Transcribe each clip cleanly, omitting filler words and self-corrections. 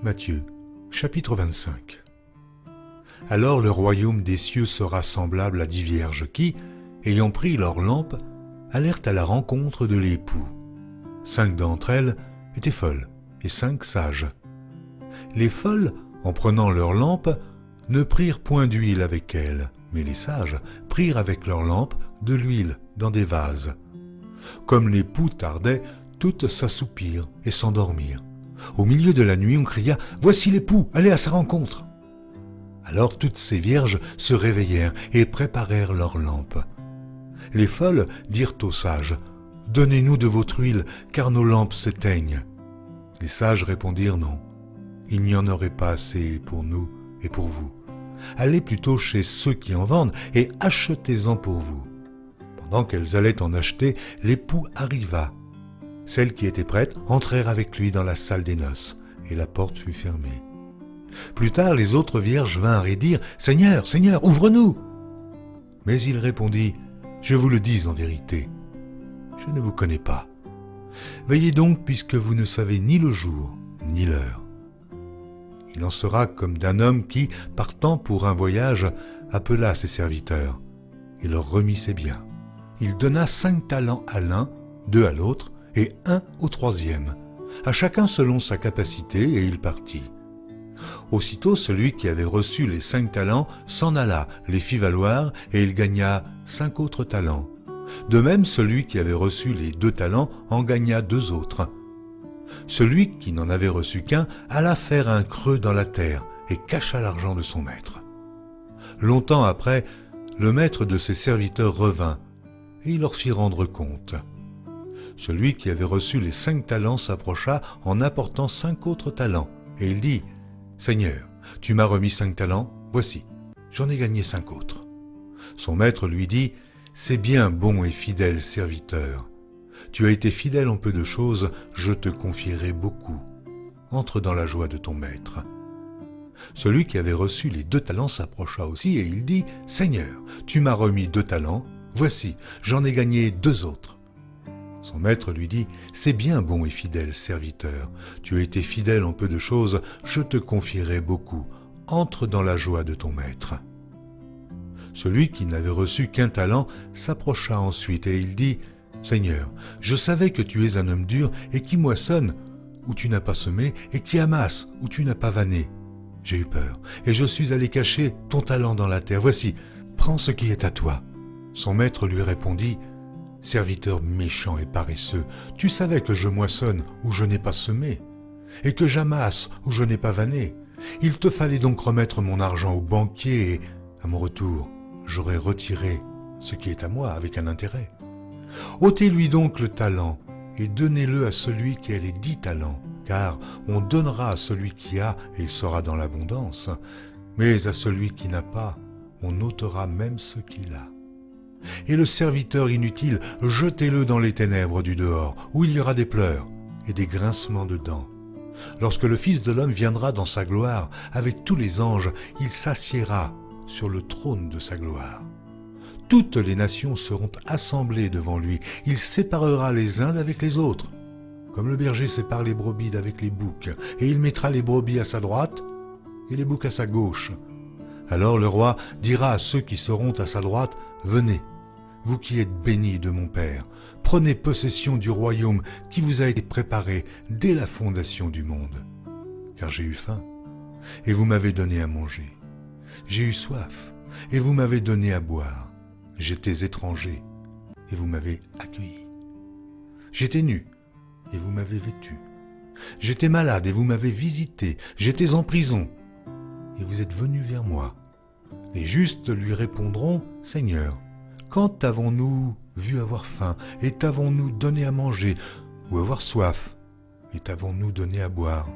Matthieu, chapitre 25. Alors le royaume des cieux sera semblable à 10 vierges qui, ayant pris leurs lampes, allèrent à la rencontre de l'époux. 5 d'entre elles étaient folles et 5 sages. Les folles, en prenant leurs lampes, ne prirent point d'huile avec elles, mais les sages prirent avec leurs lampes de l'huile dans des vases. Comme l'époux tardait, toutes s'assoupirent et s'endormirent. Au milieu de la nuit, on cria « Voici l'époux, allez à sa rencontre !» Alors toutes ces vierges se réveillèrent et préparèrent leurs lampes. Les folles dirent aux sages « Donnez-nous de votre huile, car nos lampes s'éteignent. » Les sages répondirent « Non, il n'y en aurait pas assez pour nous et pour vous. Allez plutôt chez ceux qui en vendent et achetez-en pour vous. » Pendant qu'elles allaient en acheter, l'époux arriva. Celles qui étaient prêtes entrèrent avec lui dans la salle des noces, et la porte fut fermée. Plus tard, les autres vierges vinrent et dirent « Seigneur, Seigneur, ouvre-nous » Mais il répondit « Je vous le dis en vérité, je ne vous connais pas. Veillez donc puisque vous ne savez ni le jour, ni l'heure. » Il en sera comme d'un homme qui, partant pour un voyage, appela ses serviteurs et leur remit ses biens. Il donna 5 talents à l'un, 2 à l'autre, et 1 au troisième, à chacun selon sa capacité, et il partit. Aussitôt celui qui avait reçu les 5 talents s'en alla, les fit valoir, et il gagna 5 autres talents. De même celui qui avait reçu les 2 talents en gagna 2 autres. Celui qui n'en avait reçu qu'un alla faire un creux dans la terre, et cacha l'argent de son maître. Longtemps après, le maître de ses serviteurs revint, et il leur fit rendre compte. Celui qui avait reçu les 5 talents s'approcha en apportant 5 autres talents, et il dit « Seigneur, tu m'as remis 5 talents, voici, j'en ai gagné 5 autres. » Son maître lui dit « C'est bien, bon et fidèle serviteur. Tu as été fidèle en peu de choses, je te confierai beaucoup. Entre dans la joie de ton maître. » Celui qui avait reçu les 2 talents s'approcha aussi, et il dit « Seigneur, tu m'as remis 2 talents, voici, j'en ai gagné 2 autres. » Son maître lui dit « C'est bien, bon et fidèle serviteur. Tu as été fidèle en peu de choses, je te confierai beaucoup. Entre dans la joie de ton maître. » Celui qui n'avait reçu qu'un talent s'approcha ensuite et il dit « Seigneur, je savais que tu es un homme dur et qui moissonne où tu n'as pas semé et qui amasse où tu n'as pas vanné. J'ai eu peur et je suis allé cacher ton talent dans la terre. Voici, prends ce qui est à toi. » Son maître lui répondit « Serviteur méchant et paresseux, tu savais que je moissonne où je n'ai pas semé, et que j'amasse où je n'ai pas vanné. Il te fallait donc remettre mon argent au banquier et, à mon retour, j'aurais retiré ce qui est à moi avec un intérêt. Ôtez-lui donc le talent et donnez-le à celui qui a les 10 talents, car on donnera à celui qui a et il sera dans l'abondance, mais à celui qui n'a pas, on ôtera même ce qu'il a. Et le serviteur inutile, jetez-le dans les ténèbres du dehors, où il y aura des pleurs et des grincements de dents. Lorsque le Fils de l'homme viendra dans sa gloire, avec tous les anges, il s'assiera sur le trône de sa gloire. Toutes les nations seront assemblées devant lui, il séparera les uns d'avec les autres, comme le berger sépare les brebis d'avec les boucs, et il mettra les brebis à sa droite et les boucs à sa gauche. Alors le roi dira à ceux qui seront à sa droite, « Venez, vous qui êtes bénis de mon Père, prenez possession du royaume qui vous a été préparé dès la fondation du monde. Car j'ai eu faim, et vous m'avez donné à manger. J'ai eu soif, et vous m'avez donné à boire. J'étais étranger, et vous m'avez accueilli. J'étais nu, et vous m'avez vêtu. J'étais malade, et vous m'avez visité. J'étais en prison, et vous êtes venus vers moi. » Les justes lui répondront « Seigneur, quand t'avons-nous vu avoir faim, et t'avons-nous donné à manger, ou avoir soif, et t'avons-nous donné à boire?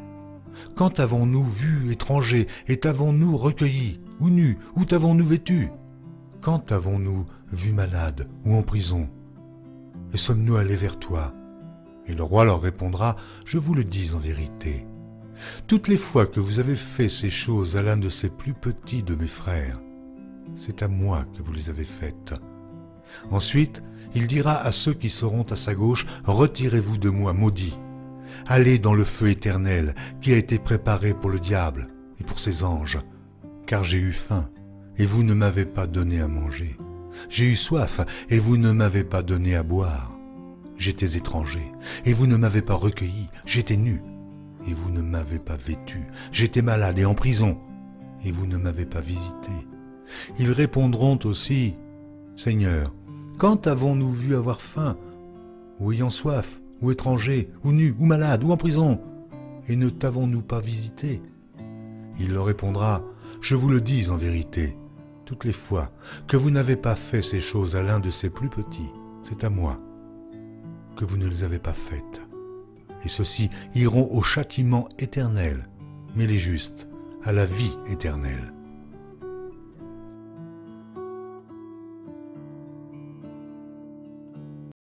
Quand t'avons-nous vu étranger, et t'avons-nous recueilli, ou nu, ou t'avons-nous vêtu? Quand t'avons-nous vu malade, ou en prison? Et sommes-nous allés vers toi? » Et le roi leur répondra « Je vous le dis en vérité. Toutes les fois que vous avez fait ces choses à l'un de ces plus petits de mes frères, c'est à moi que vous les avez faites. » Ensuite, il dira à ceux qui seront à sa gauche, « Retirez-vous de moi, maudits, allez dans le feu éternel qui a été préparé pour le diable et pour ses anges. Car j'ai eu faim, et vous ne m'avez pas donné à manger. J'ai eu soif, et vous ne m'avez pas donné à boire. J'étais étranger, et vous ne m'avez pas recueilli. J'étais nu, et vous ne m'avez pas vêtu. J'étais malade et en prison, et vous ne m'avez pas visité. Ils répondront aussi, Seigneur, quand avons-nous vu avoir faim, ou ayant soif, ou étranger, ou nu, ou malade, ou en prison, et ne t'avons-nous pas visité? Il leur répondra, je vous le dis en vérité, toutes les fois que vous n'avez pas fait ces choses à l'un de ces plus petits, c'est à moi que vous ne les avez pas faites. Et ceux-ci iront au châtiment éternel, mais les justes à la vie éternelle.